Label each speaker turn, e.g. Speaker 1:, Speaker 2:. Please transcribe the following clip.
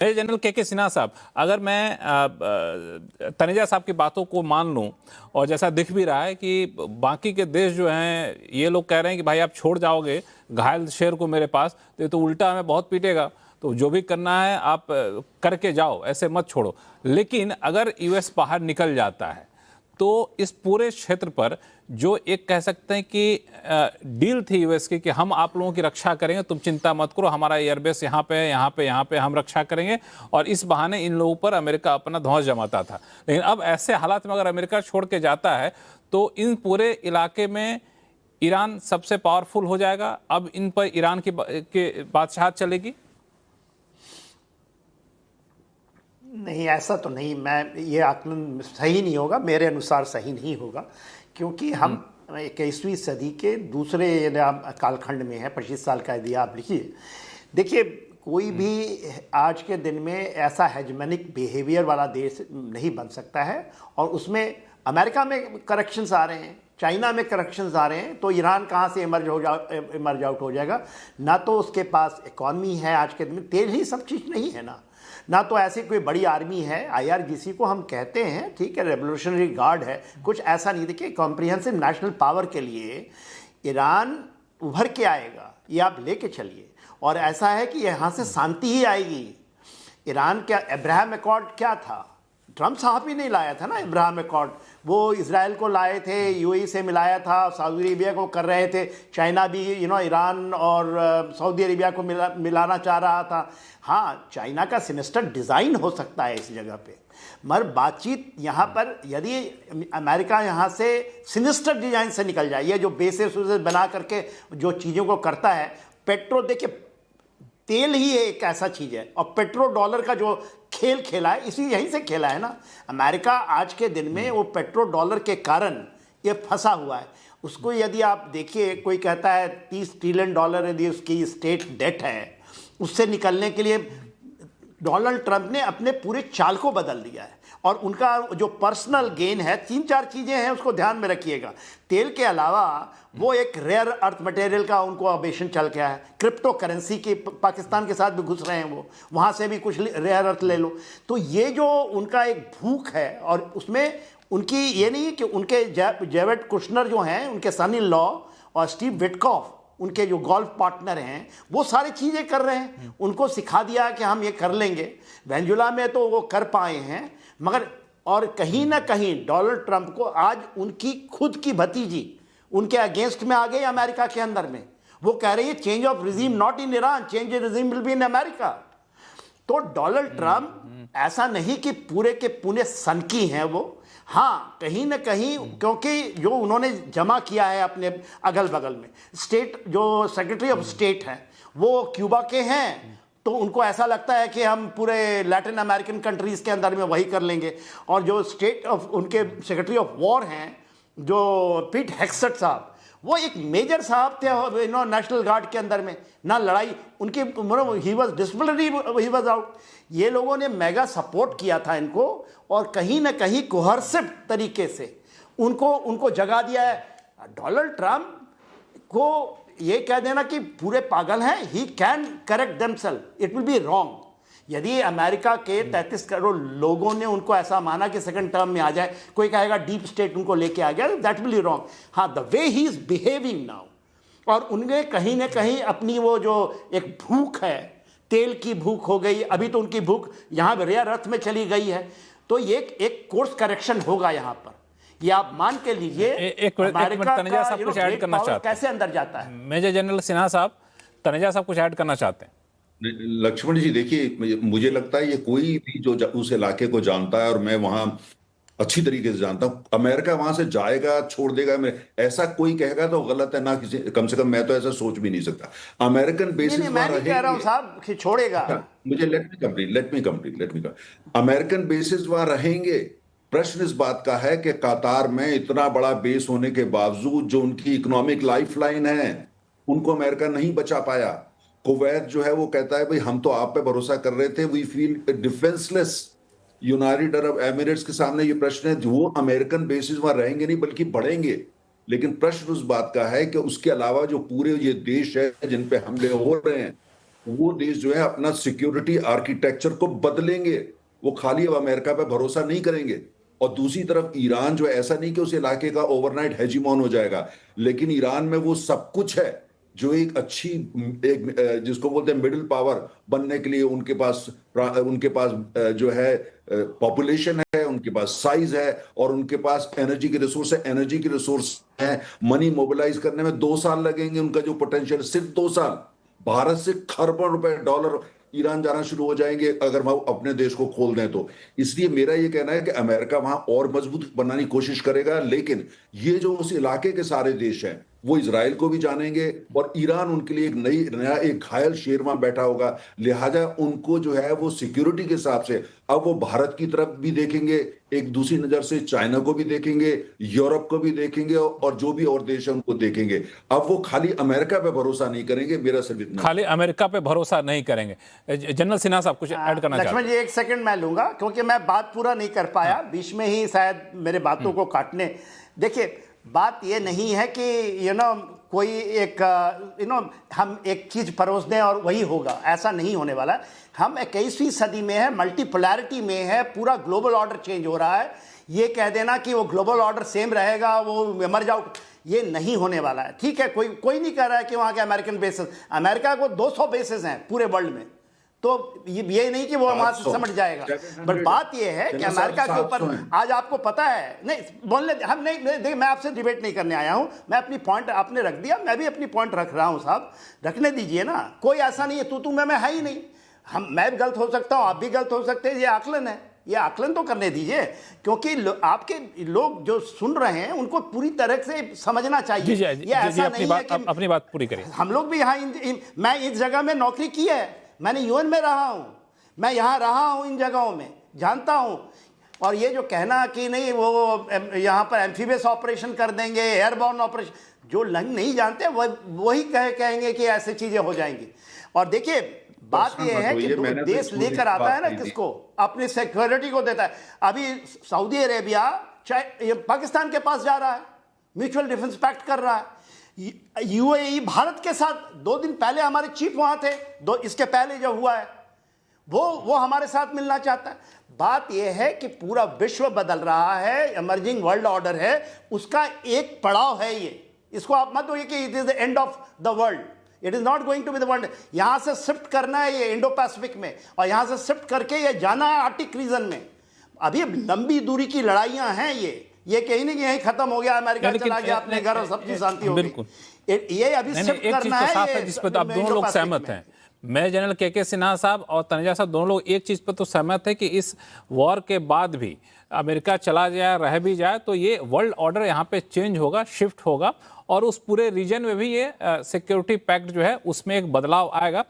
Speaker 1: General के सिन्हा साहब, अगर मैं तनेजा साहब की बातों को मान लूं, और जैसा दिख भी रहा है कि बाकी के देश जो हैं ये लोग कह रहे हैं कि भाई आप छोड़ जाओगे घायल शेर को मेरे पास, तो ये तो उल्टा हमें बहुत पीटेगा, तो जो भी करना है आप करके जाओ, ऐसे मत छोड़ो। लेकिन अगर यूएस बाहर निकल जाता है तो इस पूरे क्षेत्र पर जो एक कह सकते हैं कि डील थी यूएस की कि हम आप लोगों की रक्षा करेंगे, तुम चिंता मत करो, हमारा एयरबेस यहाँ पे यहाँ पे हम रक्षा करेंगे, और इस बहाने इन लोगों पर अमेरिका अपना धौंस जमाता था। लेकिन अब ऐसे हालात में अगर अमेरिका छोड़ के जाता है तो इन पूरे इलाके में ईरान सबसे पावरफुल हो जाएगा, अब इन पर ईरान की बादशाहत चलेगी।
Speaker 2: नहीं, ऐसा तो नहीं, मैं ये आकलन सही नहीं होगा, मेरे अनुसार सही नहीं होगा, क्योंकि हम 21वीं सदी के दूसरे कालखंड में है। 25 साल का यदि आप लिखिए, देखिए कोई भी आज के दिन में ऐसा हेजमनिक बिहेवियर वाला देश नहीं बन सकता है, और उसमें अमेरिका में करेक्शंस आ रहे हैं, चाइना में करेक्शंस आ रहे हैं, तो ईरान कहाँ से इमर्ज आउट हो जाएगा। ना तो उसके पास इकॉनमी है आज के दिन में, तेल ही सब चीज़ नहीं है ना तो ऐसी कोई बड़ी आर्मी है, आईआरजीसी को हम कहते हैं, ठीक है, रेवोल्यूशनरी गार्ड है, कुछ ऐसा नहीं। देखिए कॉम्प्रिहेंसिव नेशनल पावर के लिए ईरान उभर के आएगा, ये आप लेके चलिए, और ऐसा है कि यहाँ से शांति ही आएगी। ईरान क्या, अब्राहम अकॉर्ड क्या था, ट्रंप साहब ही नहीं लाया था ना अब्राहम अकॉर्ड, वो इजराइल को लाए थे, यूएई से मिलाया था, सऊदी अरेबिया को कर रहे थे, चाइना भी ईरान और सऊदी अरेबिया को मिलाना चाह रहा था। हाँ, चाइना का सिनिस्टर डिज़ाइन हो सकता है इस जगह पे, मगर बातचीत यहाँ पर यदि अमेरिका यहाँ से सिनिस्टर डिज़ाइन से निकल जाए, ये जो बेसिस बना करके जो चीज़ों को करता है, पेट्रो, देखिए तेल ही एक ऐसा चीज़ है, और पेट्रो डॉलर का जो खेल खेला है इसी यहीं से खेला है ना अमेरिका। आज के दिन में वो पेट्रो डॉलर के कारण ये फंसा हुआ है। उसको यदि आप देखिए, कोई कहता है 30 ट्रिलियन डॉलर यदि उसकी स्टेट डेट है, उससे निकलने के लिए डोनाल्ड ट्रंप ने अपने पूरे चाल को बदल दिया है, और उनका जो पर्सनल गेन है, 3-4 चीज़ें हैं, उसको ध्यान में रखिएगा। तेल के अलावा वो एक रेयर अर्थ मटेरियल का उनको ऑपरेशन चल गया है, क्रिप्टो करेंसी की, पाकिस्तान के साथ भी घुस रहे हैं वो, वहाँ से भी कुछ रेयर अर्थ ले लो। तो ये जो उनका एक भूख है, और उसमें उनकी ये नहीं कि उनके जेवेट कुशनर जो हैं, उनके सन इन लॉ, और स्टीव विटकॉफ उनके जो गोल्फ पार्टनर हैं, वो सारी चीज़ें कर रहे हैं, उनको सिखा दिया कि हम ये कर लेंगे। वेनेजुएला में तो वो कर पाए हैं, मगर और कहीं ना कहीं डोनाल्ड ट्रंप को आज उनकी खुद की भतीजी उनके अगेंस्ट में आ गई अमेरिका के अंदर में। वो कह रही है change of regime not in Iran, change regime will be in America. तो डोनाल्ड ट्रंप ऐसा नहीं कि पूरे के पूरे सनकी हैं वो, हाँ कहीं ना कहीं, क्योंकि जो उन्होंने जमा किया है अपने अगल बगल में, स्टेट जो सेक्रेटरी ऑफ स्टेट हैं वो क्यूबा के हैं, तो उनको ऐसा लगता है कि हम पूरे लैटिन अमेरिकन कंट्रीज़ के अंदर में वही कर लेंगे। और जो स्टेट ऑफ उनके सेक्रेटरी ऑफ वॉर हैं जो पीट हेक्सेट साहब, वो एक मेजर साहब थे नेशनल गार्ड के अंदर में, ना लड़ाई उनकी, he was disciplinary, he was out. ये लोगों ने मेगा सपोर्ट किया था इनको, और कहीं ना कहीं कोहर्सिव तरीके से उनको जगा दिया है। डोनाल्ड ट्रंप को ये कह देना कि पूरे पागल हैं, he can correct themselves, it will be wrong. यदि अमेरिका के 33 करोड़ लोगों ने उनको ऐसा माना कि सेकंड टर्म में आ जाए, कोई कहेगा डीप स्टेट उनको लेके आ गया, दैट विल बी रॉन्ग। हाँ, the way he is behaving now, और उनने कहीं ना कहीं अपनी वो जो एक भूख है, तेल की भूख हो गई, अभी तो उनकी भूख यहाँ रेयर अर्थ में चली गई है, तो ये एक कोर्स करेक्शन होगा यहाँ पर, ये आप मान के लीजिए।
Speaker 1: एक मिनट तनेजा साहब कुछ ऐड करना चाहते हैं,
Speaker 2: कैसे अंदर जाता है।
Speaker 1: मेजर जनरल सिन्हा साहब, तनेजा साहब कुछ ऐड करना चाहते हैं।
Speaker 3: लक्ष्मण जी देखिए, मुझे लगता है ये कोई भी जो उस इलाके को जानता है, और मैं वहां अच्छी तरीके से जानता हूं, अमेरिका वहां से जाएगा छोड़ देगा, ऐसा कोई कहेगा तो गलत है ना, किसी, कम से कम मैं तो ऐसा सोच भी नहीं सकता। अमेरिकन बेसिस
Speaker 2: मैं नहीं कह रहा हूं साहब कि छोड़ेगा,
Speaker 3: मुझे let me complete. American basis वहां रहेंगे। प्रश्न इस बात का है कि कतार में इतना बड़ा बेस होने के बावजूद जो उनकी इकोनॉमिक लाइफलाइन है, उनको अमेरिका नहीं बचा पाया। कुवैत जो है वो कहता है भाई हम तो आप पे भरोसा कर रहे थे, we feel defenceless. United Arab Emirates के सामने ये प्रश्न है, वो अमेरिकन बेसिस वहां रहेंगे नहीं बल्कि बढ़ेंगे। लेकिन प्रश्न उस बात का है कि उसके अलावा जो पूरे ये देश है जिन पे हमले हो रहे हैं, वो देश जो है अपना सिक्योरिटी आर्किटेक्चर को बदलेंगे। वो खाली अब अमेरिका पे भरोसा नहीं करेंगे। और दूसरी तरफ ईरान जो है, ऐसा नहीं कि उस इलाके का ओवरनाइट हेजीमोन हो जाएगा, लेकिन ईरान में वो सब कुछ है जो एक अच्छी, एक जिसको बोलते हैं मिडिल पावर बनने के लिए उनके पास जो है पॉपुलेशन है, उनके पास साइज है, और उनके पास एनर्जी की रिसोर्स है। मनी मोबिलाइज करने में 2 साल लगेंगे, उनका जो पोटेंशियल, सिर्फ 2 साल। भारत से खरबों रुपए डॉलर ईरान जाना शुरू हो जाएंगे अगर हम अपने देश को खोल दें तो। इसलिए मेरा ये कहना है कि अमेरिका वहां और मजबूत बनाने की कोशिश करेगा, लेकिन ये जो उस इलाके के सारे देश हैं वो इजराइल को भी जानेंगे, और ईरान उनके लिए एक घायल शेर वहां बैठा होगा। लिहाजा उनको जो है वो सिक्योरिटी के हिसाब से अब वो भारत की तरफ भी देखेंगे, एक दूसरी नजर से चाइना को भी देखेंगे, यूरोप को भी देखेंगे, और जो भी और देश है उनको देखेंगे। अब वो खाली अमेरिका पे भरोसा नहीं करेंगे। मेरा सिर्फ इतना।
Speaker 1: खाली अमेरिका पे भरोसा नहीं करेंगे। जनरल सिन्हा साहब कुछ ऐड करना चाहते
Speaker 2: लक्ष्मण जी, एक सेकंड मैं लूंगा, क्योंकि मैं बात पूरा नहीं कर पाया, बीच में ही शायद मेरे बातों को काटने। देखिए, बात ये नहीं है कि कोई एक हम एक चीज परोस दें और वही होगा, ऐसा नहीं होने वाला। हम 21वीं सदी में है, मल्टीपोलैरिटी में है, पूरा ग्लोबल ऑर्डर चेंज हो रहा है। ये कह देना कि वो ग्लोबल ऑर्डर सेम रहेगा, वो मर जाओ, ये नहीं होने वाला है। ठीक है, कोई नहीं कह रहा है कि वहाँ के अमेरिकन बेसेस, अमेरिका को 200 बेसेस हैं पूरे वर्ल्ड में, तो ये नहीं कि वो वहां से समझ जाएगा। बट बात ये है कि अमेरिका के ऊपर आज आपको पता है, नहीं बोलने हम नहीं, देखिए मैं आपसे डिबेट नहीं करने आया हूं, मैं अपनी पॉइंट आपने रख दिया, मैं भी अपनी पॉइंट रख रहा हूं। साहब रखने दीजिए ना, कोई ऐसा नहीं है तू मैं है ही नहीं। मैं भी गलत हो सकता हूं, आप भी गलत हो सकते हैं, ये आकलन है, ये आकलन तो करने दीजिए, क्योंकि आपके लोग जो सुन रहे हैं उनको पूरी तरह से समझना चाहिए। ये ऐसा नहीं है कि
Speaker 1: अपनी बात पूरी करिए।
Speaker 2: हम लोग भी यहाँ मैं इस जगह में नौकरी की है, मैंने यूएन में रहा हूं, मैं यहाँ रहा हूं, इन जगहों में जानता हूं। और ये जो कहना कि नहीं वो यहाँ पर एम्फीबियस ऑपरेशन कर देंगे, एयरबॉर्न ऑपरेशन, जो लंग नहीं जानते वही कहेंगे कि ऐसी चीजें हो जाएंगी। और देखिए बात यह है कि देश लेकर आता है ना किसको, अपनी सिक्योरिटी को देता है। अभी सऊदी अरेबिया पाकिस्तान के पास जा रहा है, म्यूचुअल डिफेंस पैक्ट कर रहा है। यूएई भारत के साथ 2 दिन पहले हमारे चीफ वहां थे, इसके पहले जो हुआ है वो हमारे साथ मिलना चाहता है। बात यह है कि पूरा विश्व बदल रहा है, इमर्जिंग वर्ल्ड ऑर्डर है, उसका एक पड़ाव है ये। इसको आप मत बोलिए कि it is the end of the world, it is not going to be the world. यहां से शिफ्ट करना है ये इंडो पैसिफिक में, और यहां से शिफ्ट करके ये जाना है आर्टिक रीजन में। अभी लंबी दूरी की लड़ाइयां हैं, ये कहीं नहीं कि यहीं खत्म हो गया, अमेरिका चला गया अपने घर और सब चीज शांति हो गई। ये अभी शिफ्ट करना है,
Speaker 1: जिस पर आप दोनों लोग सहमत हैं। मैं जनरल के सिन्हा साहब और तनेजा साहब दोनों लोग एक चीज पर तो सहमत है कि इस वॉर के बाद भी अमेरिका चला जाए, रह भी जाए, तो ये वर्ल्ड ऑर्डर यहाँ पे चेंज होगा, शिफ्ट होगा, और उस पूरे रीजन में भी ये सिक्योरिटी पैक्ट जो है उसमें एक बदलाव आएगा।